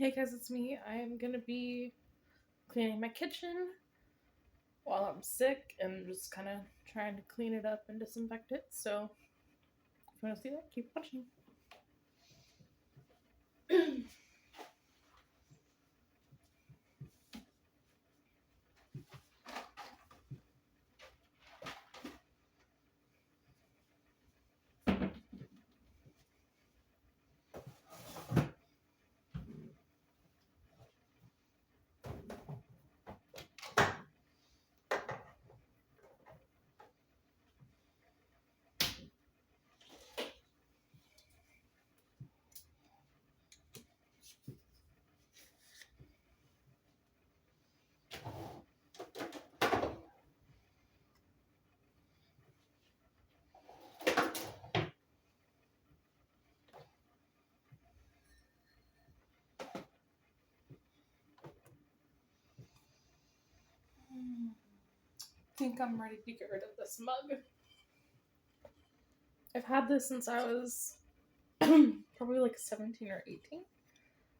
Hey guys, it's me. I'm gonna be cleaning my kitchen while I'm sick and just kind of trying to clean it up and disinfect it. So, if you want to see that, keep watching. I think I'm ready to get rid of this mug. I've had this since I was probably like 17 or 18.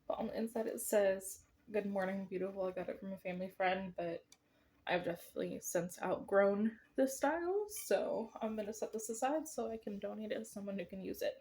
But on the inside it says, "Good morning, beautiful." I got it from a family friend, but I've definitely since outgrown this style. So I'm going to set this aside so I can donate it to someone who can use it.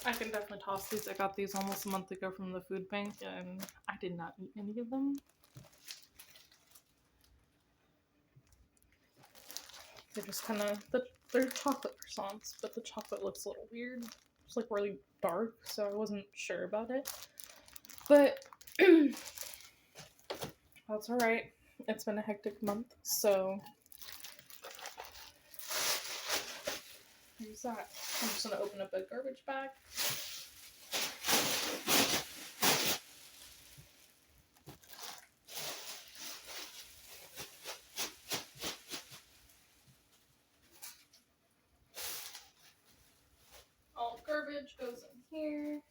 I can definitely toss these. I got these almost a month ago from the food bank and I did not eat any of them. They're just kind of, they're chocolate croissants, but the chocolate looks a little weird. It's like really dark, so I wasn't sure about it. But that's alright. It's been a hectic month, so here's that. I'm just gonna open up a garbage bag. All garbage goes in here.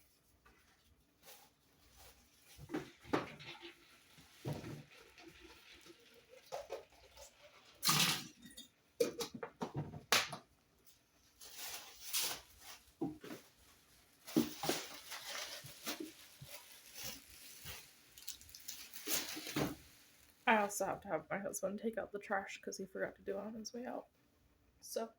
I also have to have my husband take out the trash because he forgot to do it on his way out. So.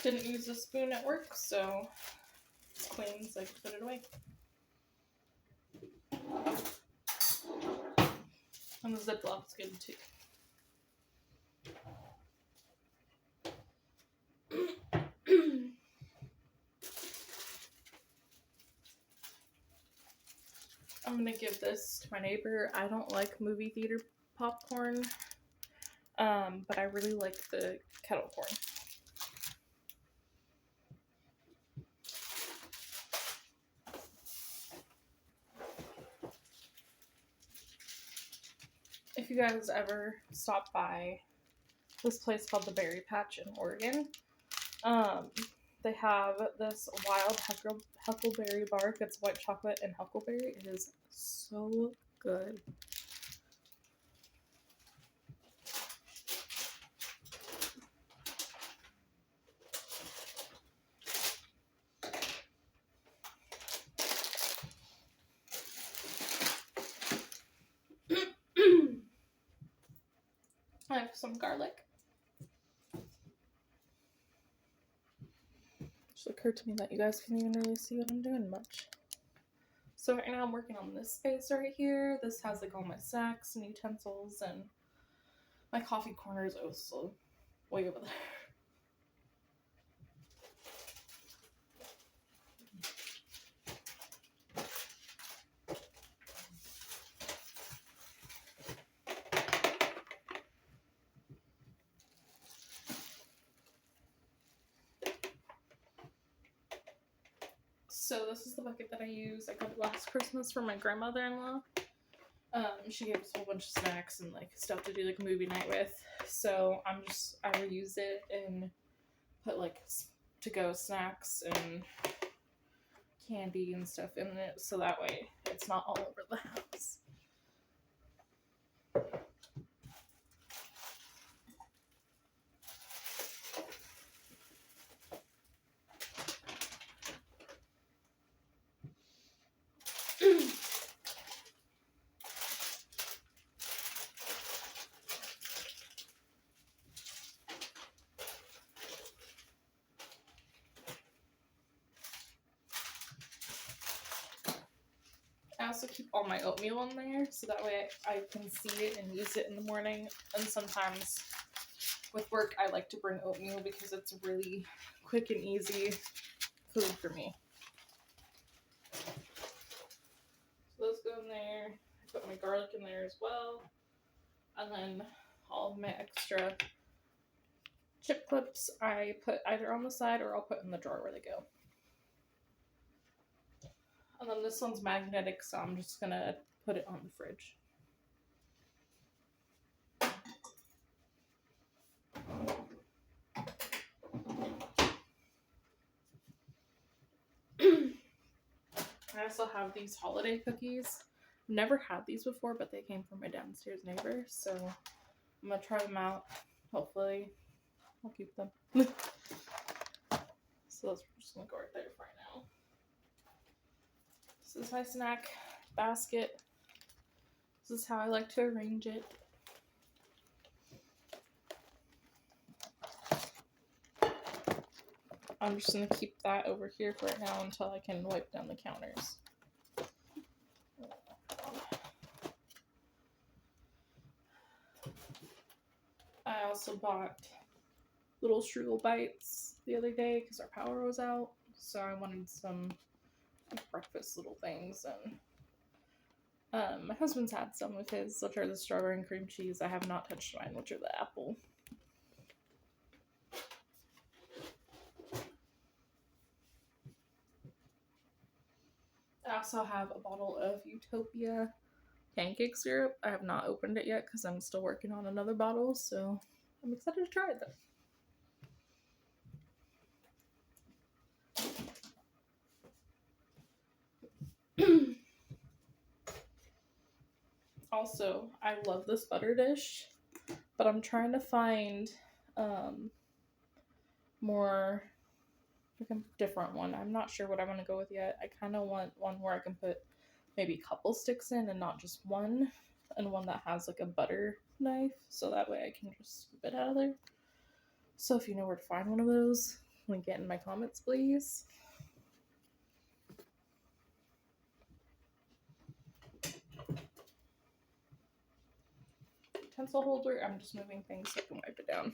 Didn't use a spoon at work, so it's clean, so I can put it away. And the Ziplock's good too. I'm gonna give this to my neighbor. I don't like movie theater popcorn, but I really like the kettle corn. If you guys ever stop by this place called the Berry Patch in Oregon, they have this wild huckleberry bark. It's white chocolate and huckleberry. It is so good. I have some garlic. It just occurred to me that you guys can't even really see what I'm doing much. So right now I'm working on this space right here. This has like all my snacks and utensils, and my coffee corner is also way over there. So this is the bucket that I use. I got it last Christmas from my grandmother-in-law. She gave us a whole bunch of snacks and like stuff to do like movie night with. So I reuse it and put like to-go snacks and candy and stuff in it, so that way it's not all over the house. I also keep all my oatmeal in there, so that way I can see it and use it in the morning. And sometimes with work, I like to bring oatmeal because it's a really quick and easy food for me. So those go in there. I put my garlic in there as well. And then all of my extra chip clips I put either on the side or I'll put in the drawer where they go. And then this one's magnetic, so I'm just gonna put it on the fridge. I also have these holiday cookies. Never had these before, but they came from my downstairs neighbor, so I'm gonna try them out. Hopefully, I'll keep them. So those are just gonna go right there for right now. This is my snack basket. This is how I like to arrange it. I'm just gonna keep that over here for right now until I can wipe down the counters. I also bought little strudel bites the other day because our power was out, so I wanted some breakfast little things, and my husband's had some of his, which are the strawberry and cream cheese. I have not touched mine, which are the apple. I also have a bottle of Utopia pancake syrup. I have not opened it yet because I'm still working on another bottle, so I'm excited to try it though. Also, I love this butter dish, but I'm trying to find more like a different one. I'm not sure what I want to go with yet. I kind of want one where I can put maybe a couple sticks in and not just one, and one that has like a butter knife, so that way I can just scoop it out of there. So if you know where to find one of those, link it in my comments, please. Utensil holder, I'm just moving things so I can wipe it down.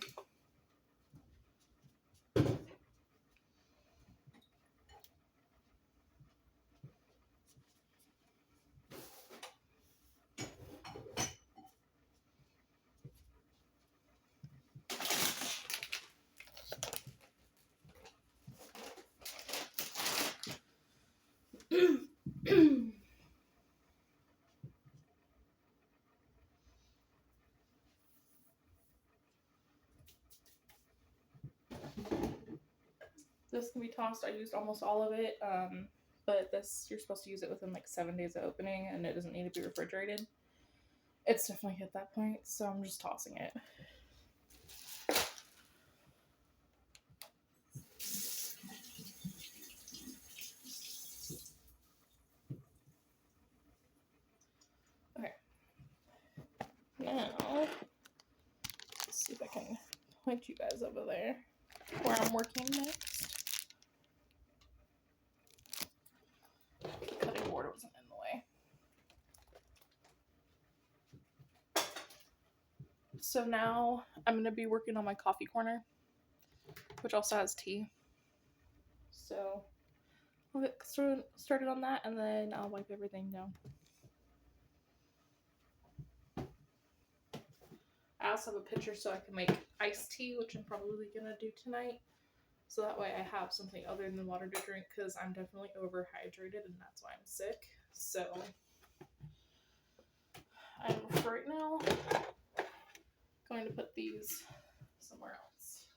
This can be tossed. I used almost all of it, but this, you're supposed to use it within like 7 days of opening, and it doesn't need to be refrigerated. It's definitely hit that point, so I'm just tossing it. Okay. Now, let's see if I can point you guys over there where I'm working next. The cutting board wasn't in the way. So now I'm going to be working on my coffee corner, which also has tea. So I'll get started on that, and then I'll wipe everything down. I also have a pitcher so I can make iced tea, which I'm probably going to do tonight. so that way I have something other than water to drink, because I'm definitely overhydrated and that's why I'm sick. So I'm right now going to put these somewhere else.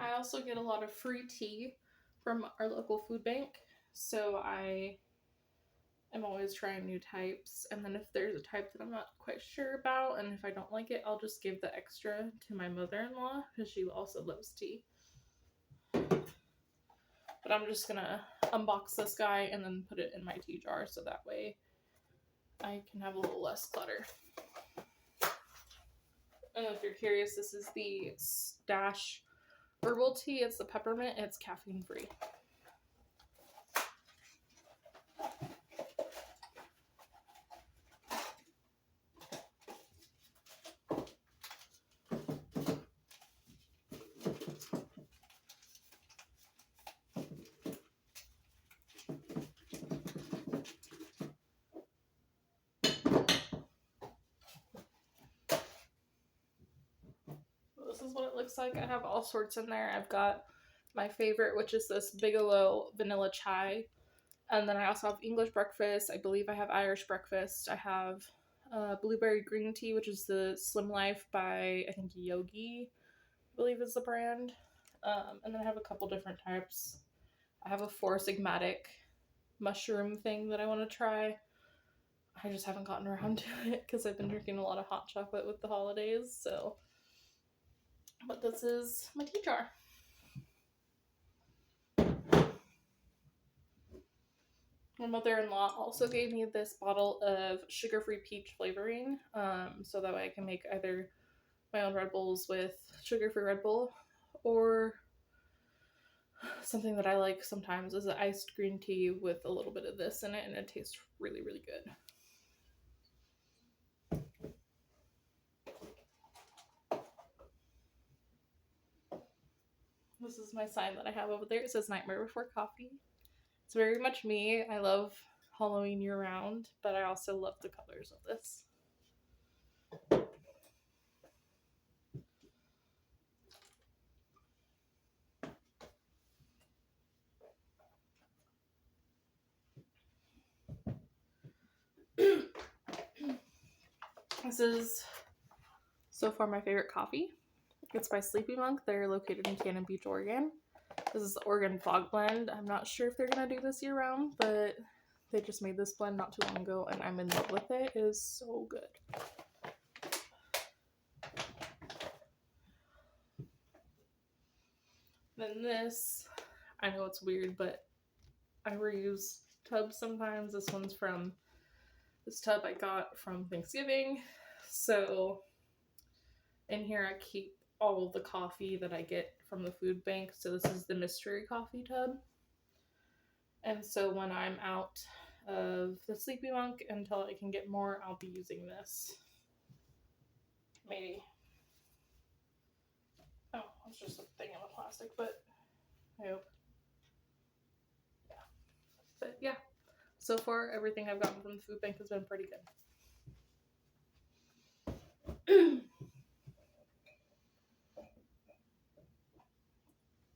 I also get a lot of free tea from our local food bank, so I am always trying new types, and then if there's a type that I'm not quite sure about, and if I don't like it, I'll just give the extra to my mother-in-law, because she also loves tea. But I'm just gonna unbox this guy and then put it in my tea jar, so that way I can have a little less clutter. And if you're curious, this is the Stash herbal tea. It's the peppermint, and it's caffeine free. This is what it looks like. I have all sorts in there. I've got my favorite, which is this Bigelow vanilla chai. And then I also have English breakfast. I believe I have Irish breakfast. I have blueberry green tea, which is the Slim Life by, I think, Yogi, I believe is the brand. And then I have a couple different types. I have a Four Sigmatic mushroom thing that I want to try. I just haven't gotten around to it because I've been drinking a lot of hot chocolate with the holidays, so. But this is my tea jar. My mother-in-law also gave me this bottle of sugar-free peach flavoring, so that way I can make either my own Red Bulls with sugar-free Red Bull, or something that I like sometimes is an iced green tea with a little bit of this in it, and it tastes really, really good. This is my sign that I have over there. It says Nightmare Before Coffee. It's very much me. I love Halloween year-round, but I also love the colors of this. This is so far my favorite coffee. It's by Sleepy Monk. They're located in Cannon Beach, Oregon. This is the Oregon Fog Blend. I'm not sure if they're going to do this year-round, but they just made this blend not too long ago, and I'm in love with it. It is so good. Then this, I know it's weird, but I reuse tubs sometimes. This one's from this tub I got from Thanksgiving. So in here I keep all of the coffee that I get from the food bank. So this is the mystery coffee tub. And so when I'm out of the Sleepy Monk until I can get more, I'll be using this. Maybe. Oh, it's just a thing of plastic, but I hope. Yeah. But yeah, so far everything I've gotten from the food bank has been pretty good.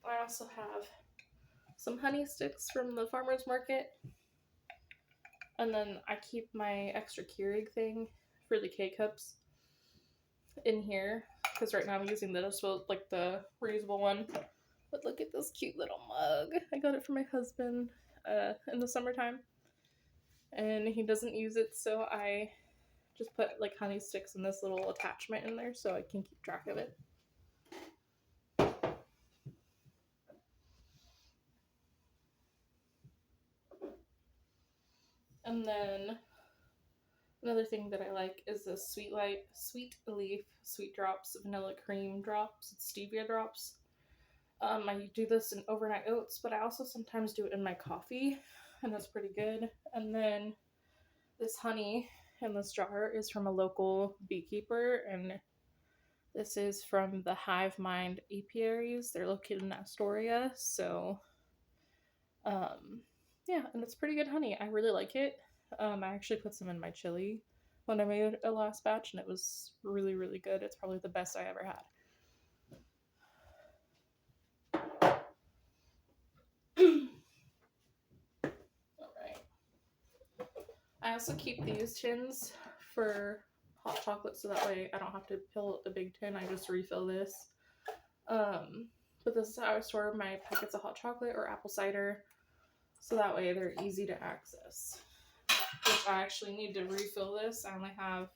I also have some honey sticks from the farmer's market. And then I keep my extra Keurig thing for the K-cups in here, because right now I'm using the reusable one. But look at this cute little mug. I got it for my husband in the summertime, and he doesn't use it, so I just put like honey sticks in this little attachment in there so I can keep track of it. And then another thing that I like is the Sweet Leaf Sweet Drops Vanilla Cream Drops. It's stevia drops. I do this in overnight oats, but I also sometimes do it in my coffee, and that's pretty good. And then this honey in this jar is from a local beekeeper, and This is from the Hive Mind Apiaries. They're located in Astoria. So, yeah, and it's pretty good honey. I really like it. I actually put some in my chili when I made a last batch, and it was really, really good. It's probably the best I ever had. I also keep these tins for hot chocolate so that way I don't have to fill the big tin. I just refill this. But this is how I store my packets of hot chocolate or apple cider so that way they're easy to access. Which I actually need to refill this. I only have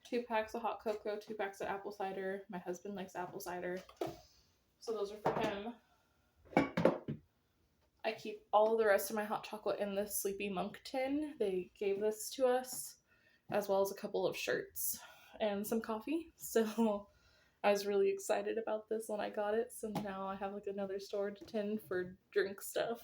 2 packs of hot cocoa, 2 packs of apple cider. My husband likes apple cider, so those are for him. I keep all of the rest of my hot chocolate in this Sleepy Monk tin. They gave this to us, as well as a couple of shirts and some coffee. So I was really excited about this when I got it. So now I have like another stored tin for drink stuff.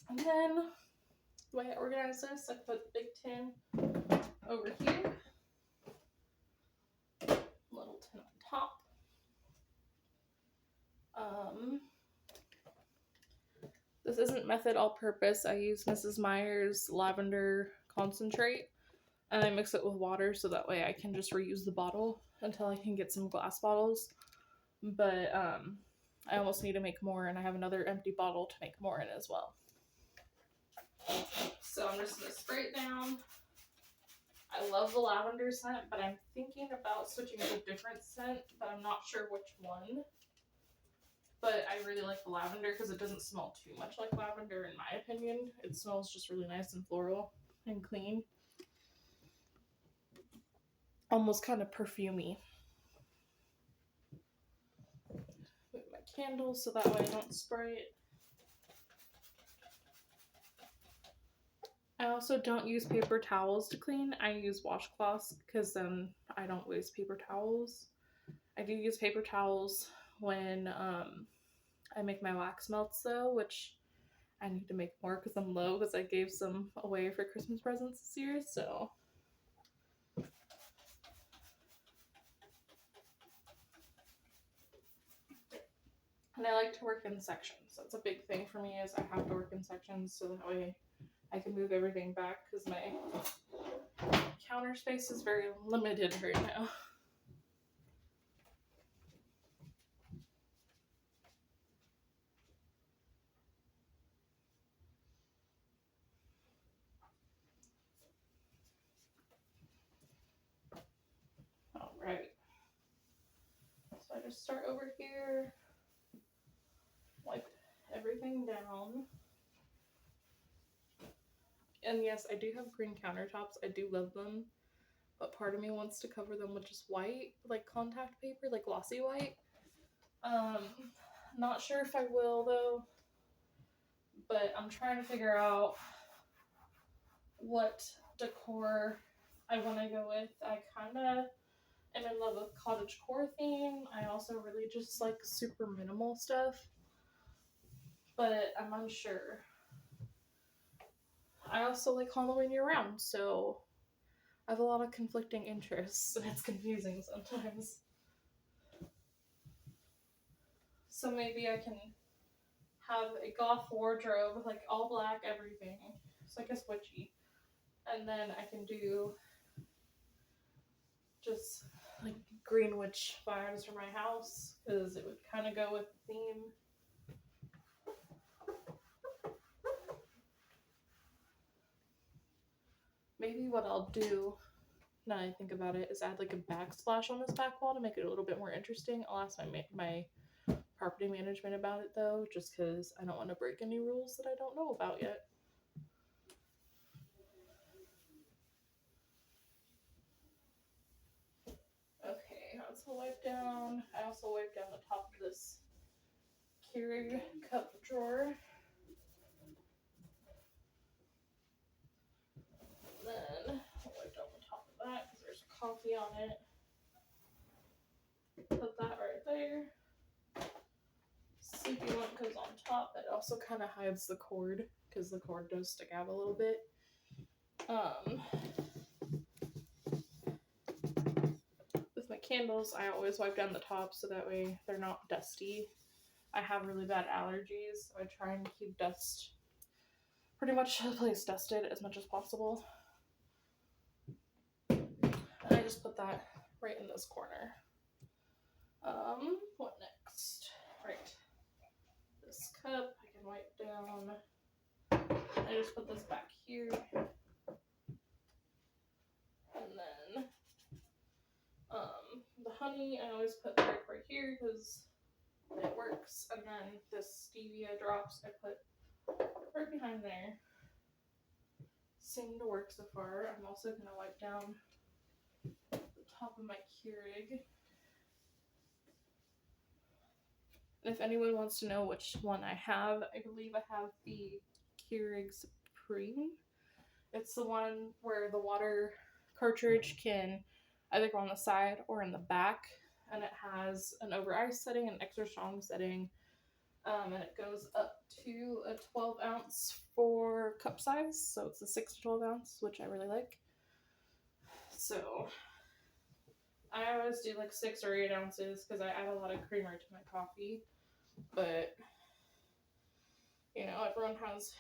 And then the way I organize this, I put the big tin over here, little tin on top. This isn't method all purpose. I use Mrs. Meyer's lavender concentrate and I mix it with water so that way I can just reuse the bottle until I can get some glass bottles. But I almost need to make more, and I have another empty bottle to make more in as well. So I'm just going to spray it down. I love the lavender scent, but I'm thinking about switching to a different scent, but I'm not sure which one. But I really like the lavender because it doesn't smell too much like lavender in my opinion. It smells just really nice and floral and clean. Almost kind of perfumey. With my candle so that way I don't spray it. I also don't use paper towels to clean. I use washcloths because then I don't waste paper towels. I do use paper towels when I make my wax melts though, which I need to make more because I'm low because I gave some away for Christmas presents this year, so. And I like to work in sections. That's a big thing for me is I have to work in sections so that way I can move everything back because my counter space is very limited right now. Alright. So I just start over here, wipe everything down. And yes, I do have green countertops. I do love them. But part of me wants to cover them with just white, like contact paper, like glossy white. Not sure if I will though. But I'm trying to figure out what decor I want to go with. I kind of am in love with cottagecore theme. I also really just like super minimal stuff. But I'm unsure. I also like Halloween year round, so I have a lot of conflicting interests, and it's confusing sometimes. So maybe I can have a goth wardrobe, like all black, everything. It's like a witchy. And then I can do just like green witch vibes for my house, because it would kind of go with the theme. Maybe what I'll do, now I think about it, is add like a backsplash on this back wall to make it a little bit more interesting. I'll ask my property management about it though, just because I don't want to break any rules that I don't know about yet. Okay, that's a wipe down. I also wiped down the top of this Keurig cup drawer. Then I'll wipe down the top of that because there's coffee on it. Put that right there. Sleepy one goes on top. It also kind of hides the cord because the cord does stick out a little bit. With my candles, I always wipe down the top so that way they're not dusty. I have really bad allergies, so I try and keep dust pretty much the place dusted as much as possible. And I just put that right in this corner. What next? Right. This cup I can wipe down. I just put this back here. And then the honey I always put right here because it works. And then this stevia drops I put right behind there. Seemed to work so far. I'm also going to wipe down the top of my Keurig. And if anyone wants to know which one I have, I believe I have the Keurig Supreme. It's the one where the water cartridge can either go on the side or in the back. And it has an over ice setting, an extra strong setting. And it goes up to a 12 ounce for cup size. So it's a 6 to 12 ounce, which I really like. So I always do like 6 or 8 ounces because I add a lot of creamer to my coffee. But, you know, everyone has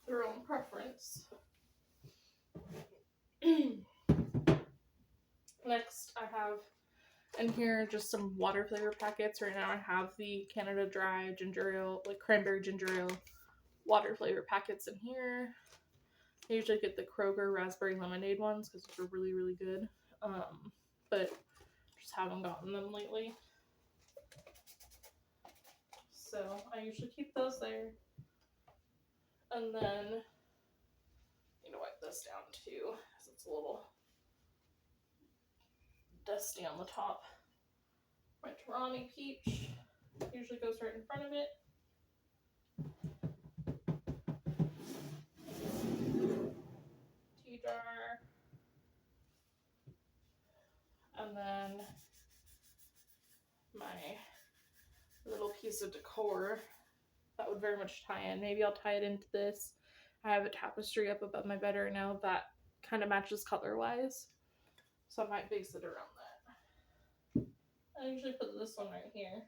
their own preference. Next, I have in here just some water flavor packets. Right now I have the Canada Dry ginger ale, like cranberry ginger ale water flavor packets in here. I usually get the Kroger raspberry lemonade ones because they're really, really good. But just haven't gotten them lately. So I usually keep those there. And then I need to wipe this down too because it's a little dusty on the top. My Torani peach usually goes right in front of it. Tea jar. And then my little piece of decor that would very much tie in. Maybe I'll tie it into this. I have a tapestry up above my bed right now that kind of matches color-wise. So I might base it around that. I usually put this one right here.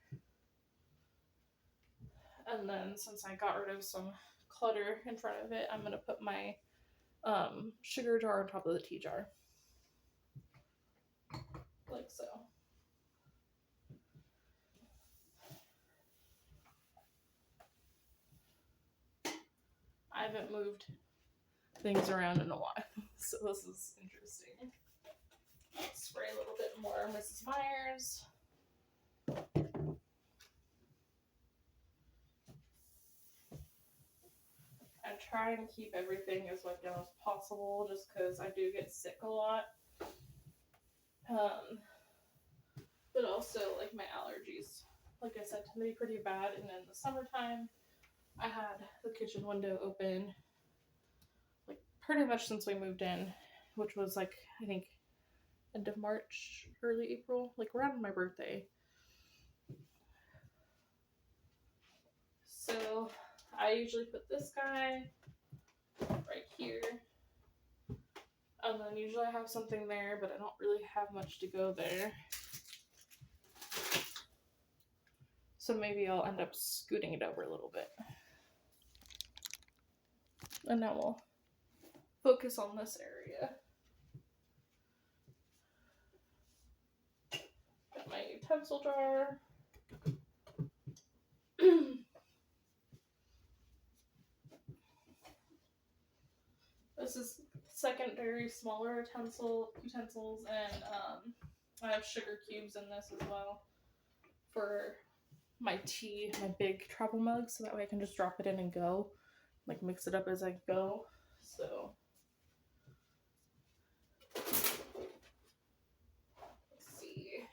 And then since I got rid of some clutter in front of it, I'm going to put my sugar jar on top of the tea jar. Like so. I haven't moved things around in a while, so this is interesting. Spray a little bit more Mrs. Myers. I try and keep everything as wiped down as possible just because I do get sick a lot. But also, like, my allergies, like I said, tend to be pretty bad. And in the summertime, I had the kitchen window open, like, pretty much since we moved in, which was, like, I think, end of March, early April, like, around my birthday. So, I usually put this guy right here. And then usually I have something there, but I don't really have much to go there. So maybe I'll end up scooting it over a little bit. And now we'll focus on this area. Got my utensil jar. This is secondary smaller utensils, and I have sugar cubes in this as well for my tea, my big travel mug, so that way I can just drop it in and go, like mix it up as I go. So let's see.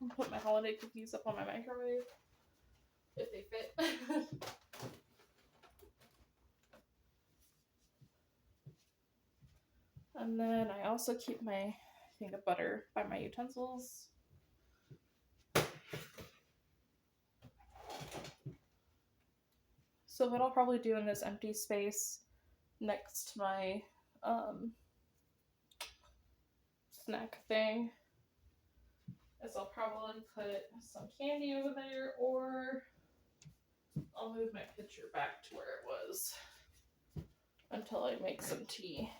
I'll put my holiday cookies up on my microwave if they fit. And then I also keep my thing of butter by my utensils. So what I'll probably do in this empty space next to my snack thing is I'll probably put some candy over there, or I'll move my pitcher back to where it was until I make some tea.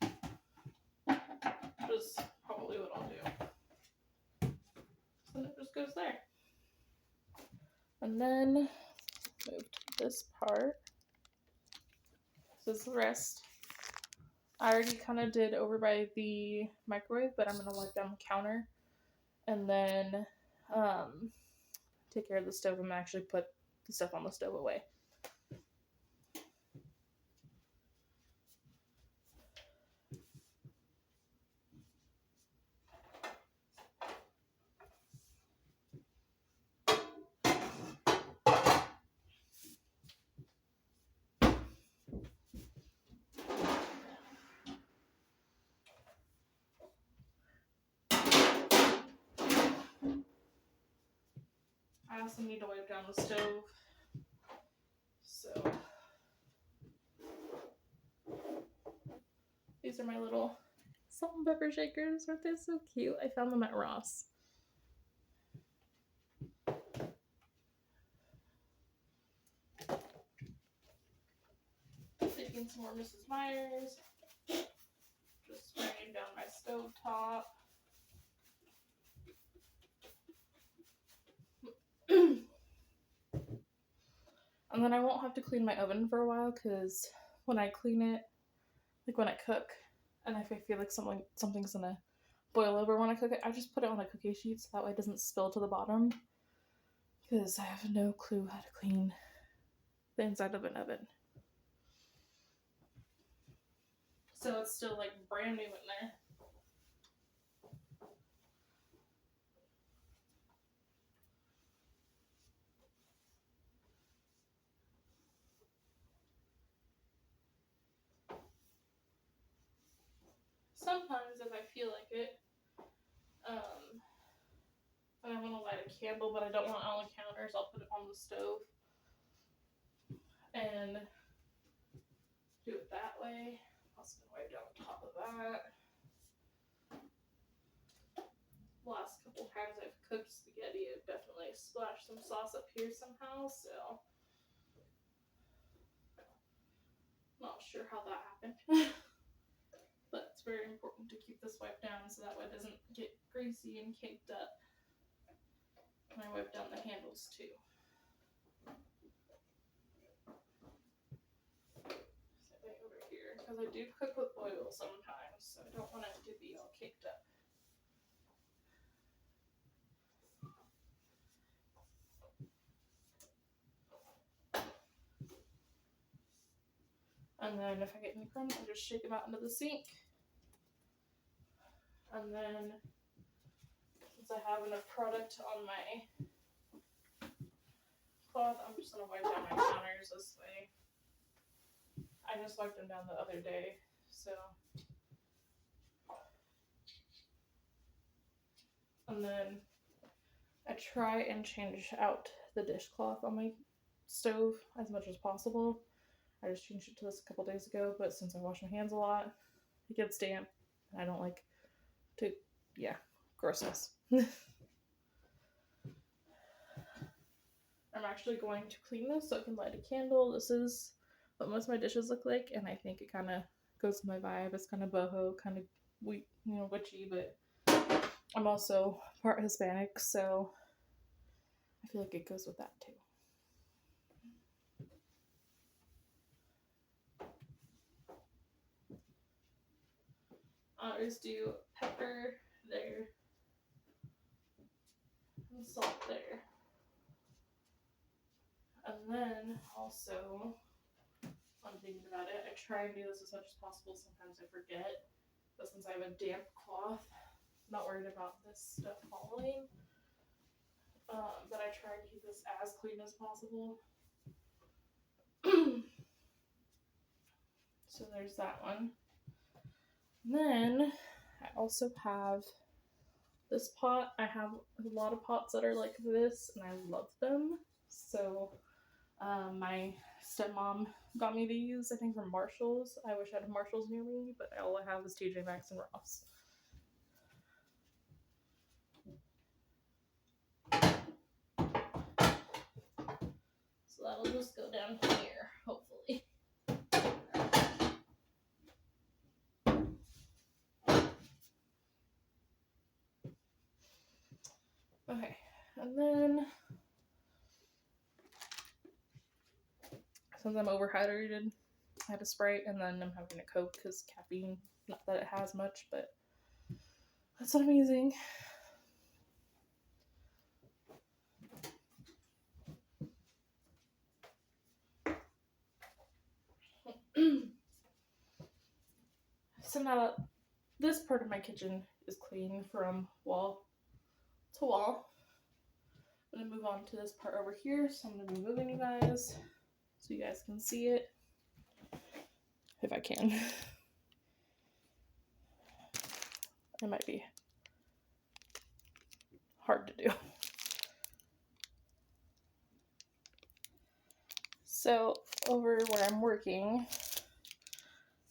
Which is probably what I'll do. So it just goes there. And then move to this part. This is the rest. I already kind of did over by the microwave, but I'm going to wipe down the counter and then take care of the stove and actually put the stuff on the stove away. I also need to wipe down the stove. So these are my little salt and pepper shakers. Aren't they so cute? I found them at Ross. Taking some more Mrs. Myers. Just spraying down my stove top. And then I won't have to clean my oven for a while, because when I clean it, like when I cook, and if I feel like something's gonna boil over when I cook it, I just put it on a cookie sheet so that way it doesn't spill to the bottom, because I have no clue how to clean the inside of an oven. So it's still like brand new in there. Sometimes if I feel like it, and I want to light a candle, but I don't want it on the counters, I'll put it on the stove and do it that way. Also gonna wipe down the top of that. The last couple times I've cooked spaghetti, I've definitely splashed some sauce up here somehow, so not sure how that happened. But it's very important to keep this wiped down so that way it doesn't get greasy and caked up. And I wipe down the handles too. So right over here, because I do cook with oil sometimes, so I don't want it to be all caked up. And then if I get any crumbs, I just shake them out into the sink. And then, since I have enough product on my cloth, I'm just going to wipe down my counters this way. I just wiped them down the other day, so. And then I try and change out the dishcloth on my stove as much as possible. I just changed it to this a couple days ago, but since I wash my hands a lot, it gets damp, and I don't like to, grossness. I'm actually going to clean this so I can light a candle. This is what most of my dishes look like, and I think it kind of goes with my vibe. It's kind of boho, kind of witchy, but I'm also part Hispanic, so I feel like it goes with that too. I'll just do pepper there and salt there. And then also, I'm thinking about it, I try and do this as much as possible. Sometimes I forget, but since I have a damp cloth, not worried about this stuff falling. But I try to keep this as clean as possible. So there's that one. And then I also have this pot. I have a lot of pots that are like this, and I love them. So my stepmom got me these, I think from Marshall's. I wish I had Marshall's near me, but all I have is TJ Maxx and Ross. So that'll just go down here, hopefully. Okay, and then since I'm overhydrated, I had a Sprite, and then I'm having a Coke because caffeine, not that it has much, but that's what I'm using. So now that this part of my kitchen is clean from wall to wall, I'm going to move on to this part over here. So I'm going to be moving you guys so you guys can see it, if I can. It might be hard to do. So over where I'm working,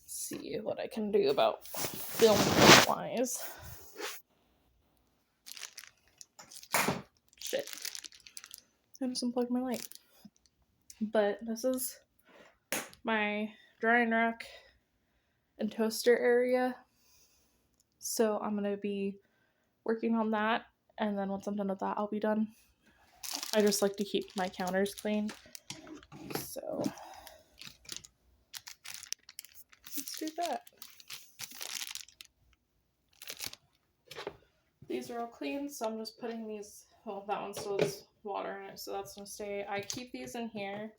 see what I can do about film wise. Shit. I just unplugged my light. But this is my drying rack and toaster area. So I'm going to be working on that. And then once I'm done with that, I'll be done. I just like to keep my counters clean. So let's do that. These are all clean, so I'm just putting these, well, that one still has water in it, so that's gonna stay. I keep these in here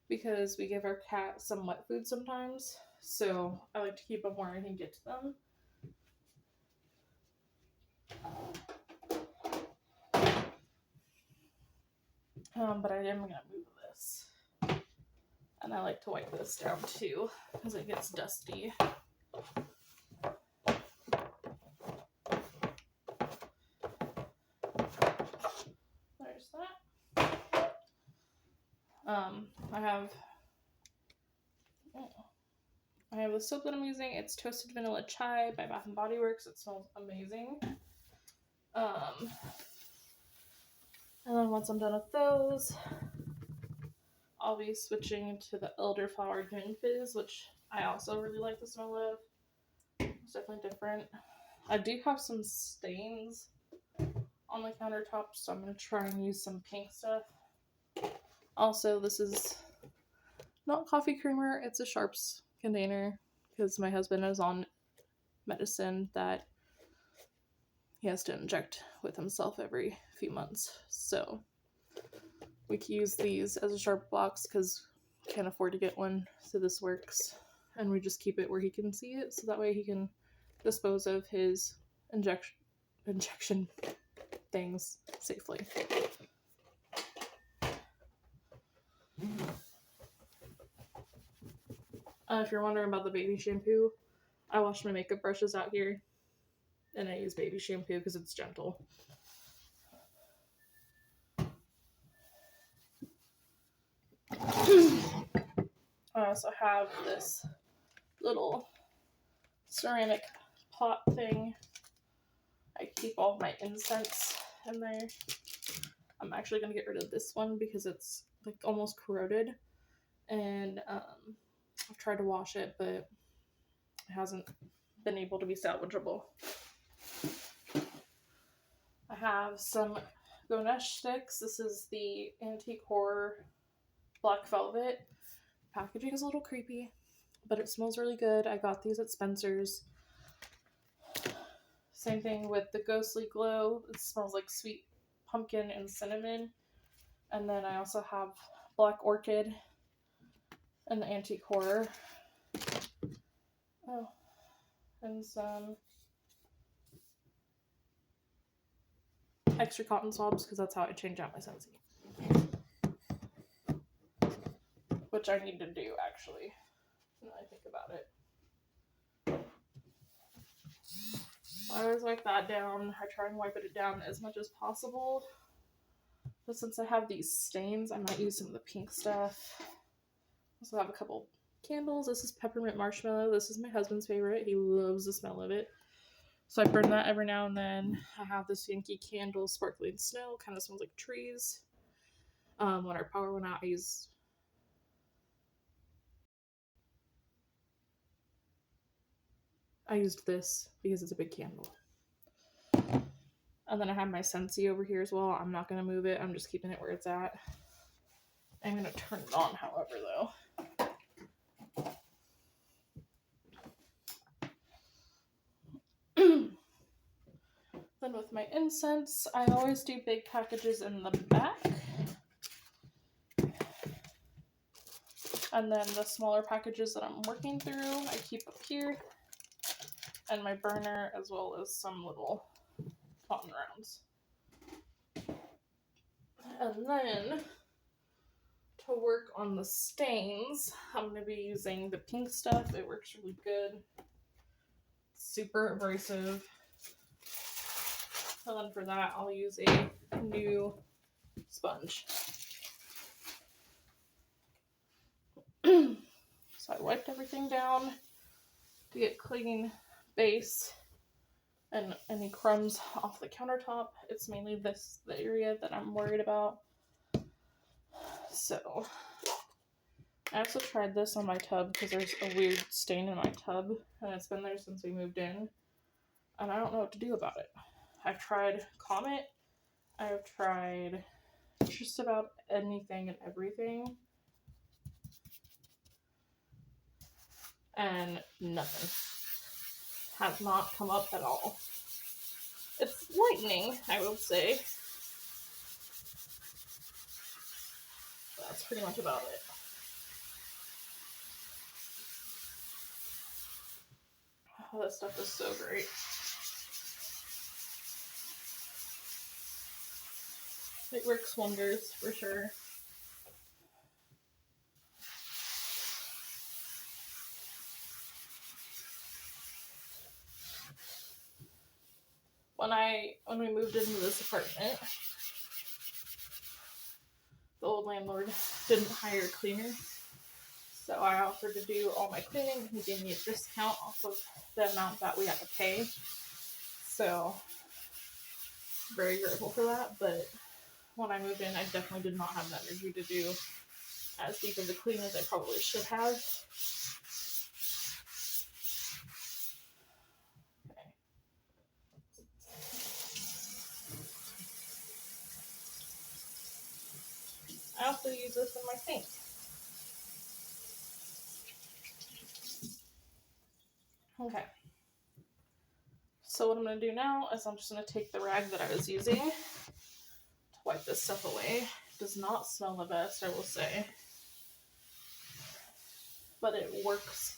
because we give our cat some wet food sometimes, so I like to keep them where I can get to them. But I am gonna move this. And I like to wipe this down too, because it gets dusty. There's that. I have the soap that I'm using. It's Toasted Vanilla Chai by Bath & Body Works. It smells amazing. And then once I'm done with those, I'll be switching to the Elderflower Gin Fizz, which I also really like the smell of. It's definitely different. I do have some stains on the countertop, so I'm going to try and use some pink stuff. Also, this is not coffee creamer, it's a Sharps container, because my husband is on medicine that he has to inject with himself every few months. So we can use these as a Sharp box because we can't afford to get one, so this works. And we just keep it where he can see it, so that way he can dispose of his injection things safely. If you're wondering about the baby shampoo, I wash my makeup brushes out here, and I use baby shampoo because it's gentle. I also have this little ceramic pot thing. I keep all of my incense in there. I'm actually going to get rid of this one because it's like almost corroded, and I've tried to wash it, but it hasn't been able to be salvageable. I have some Ganesh sticks. This is the Antique Horror Black Velvet. Packaging is a little creepy, but it smells really good. I got these at Spencer's. Same thing with the Ghostly Glow. It smells like sweet pumpkin and cinnamon. And then I also have Black Orchid and the Antique Horror. Oh, and some extra cotton swabs because that's how I change out my Scentsy. Which I need to do, actually, now I think about it. I always wipe that down. I try and wipe it down as much as possible. But since I have these stains, I might use some of the pink stuff. I also have a couple candles. This is peppermint marshmallow. This is my husband's favorite. He loves the smell of it. So I burn that every now and then. I have this Yankee candle, sparkling snow. Kind of smells like trees. When our power went out, I used this because it's a big candle. And then I have my Scentsy over here as well. I'm not going to move it. I'm just keeping it where it's at. I'm going to turn it on, however, though. Then with my incense, I always do big packages in the back. And then the smaller packages that I'm working through, I keep up here. And my burner, as well as some little cotton rounds. And then, to work on the stains, I'm going to be using the pink stuff. It works really good. Super abrasive. And then for that, I'll use a new sponge. So I wiped everything down to get clean base and any crumbs off the countertop. It's mainly the area that I'm worried about. So I also tried this on my tub because there's a weird stain in my tub and it's been there since we moved in. And I don't know what to do about it. I've tried Comet. I've tried just about anything and everything. And nothing. Has not come up at all. It's lightning, I will say. That's pretty much about it. Oh, that stuff is so great. It works wonders, for sure. When we moved into this apartment, the old landlord didn't hire a cleaner. So I offered to do all my cleaning. He gave me a discount off of the amount that we had to pay. So, very grateful for that. But when I moved in, I definitely did not have the energy to do as deep of a clean as I probably should have. Okay. I also use this in my sink. Okay. So what I'm going to do now is I'm just going to take the rag that I was using to wipe this stuff away. It does not smell the best, I will say. But it works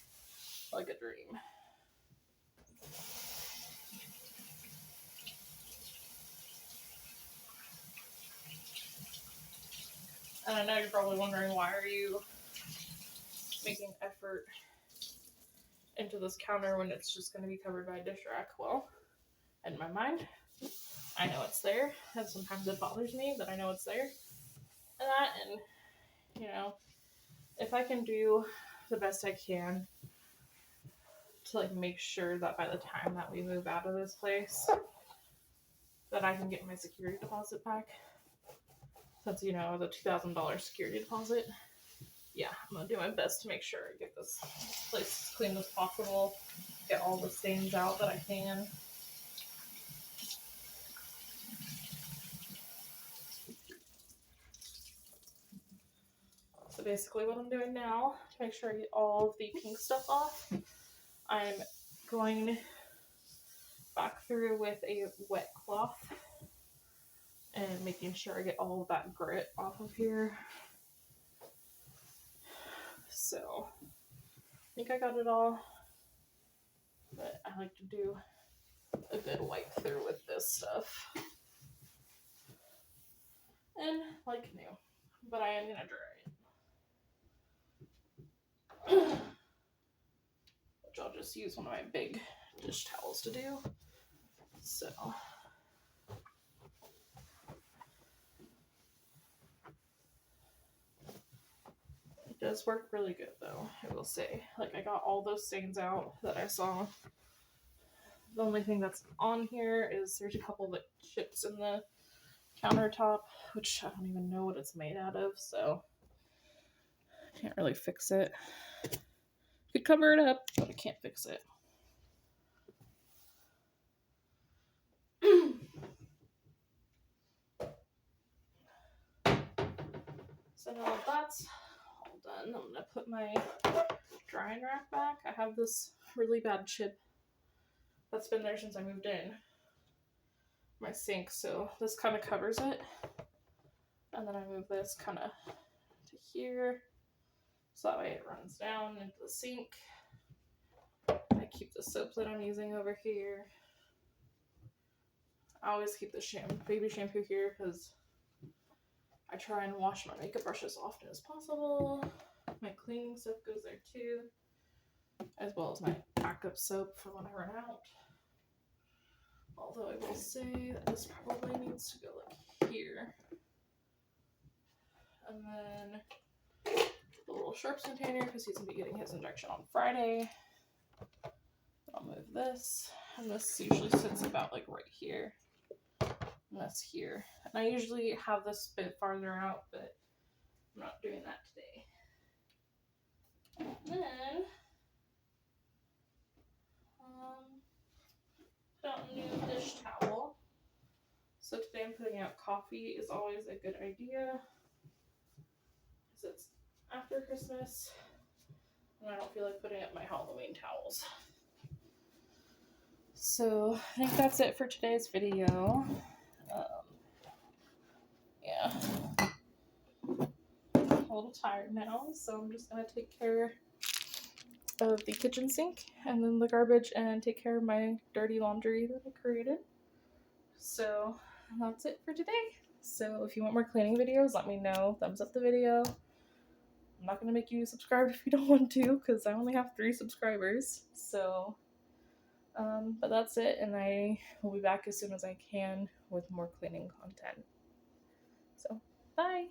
like a dream. And I know you're probably wondering, why are you making effort into this counter when it's just going to be covered by a dish rack? Well, in my mind, I know it's there, and sometimes it bothers me that I know it's there. And you know, if I can do the best I can to like make sure that by the time that we move out of this place, that I can get my security deposit back, since you know the $2,000 security deposit. Yeah, I'm gonna do my best to make sure I get this place as clean as possible, get all the stains out that I can. So basically what I'm doing now, to make sure I get all of the pink stuff off, I'm going back through with a wet cloth and making sure I get all of that grit off of here. So, I think I got it all, but I like to do a good wipe through with this stuff. and like new, but I am gonna dry it. Which I'll just use one of my big dish towels to do. So it does work really good though, I will say. Like I got all those stains out that I saw. The only thing that's on here is there's a couple of chips in the countertop, which I don't even know what it's made out of, so I can't really fix it. Could cover it up, but I can't fix it. So now that's all done, I'm gonna put my drying rack back. I have this really bad chip that's been there since I moved in my sink, so this kind of covers it. And then I move this kind of to here, so that way it runs down into the sink. I keep the soap that I'm using over here. I always keep the baby shampoo here because I try and wash my makeup brush as often as possible. My cleaning soap goes there too, as well as my backup soap for when I run out. Although I will say that this probably needs to go like here. And then the little sharps container because he's going to be getting his injection on Friday. I'll move this. And this usually sits about like right here. And that's here. And I usually have this a bit farther out, but I'm not doing that today. And then put out a new dish towel. So today I'm putting out coffee is always a good idea because it's after Christmas and I don't feel like putting up my Halloween towels. So I think that's it for today's video. Yeah, I'm a little tired now, so I'm just gonna take care of the kitchen sink and then the garbage and take care of my dirty laundry that I created. So that's it for today. So if you want more cleaning videos, let me know. Thumbs up the video. I'm not going to make you subscribe if you don't want to because I only have 3 subscribers. So, but that's it. And I will be back as soon as I can with more cleaning content. So, bye.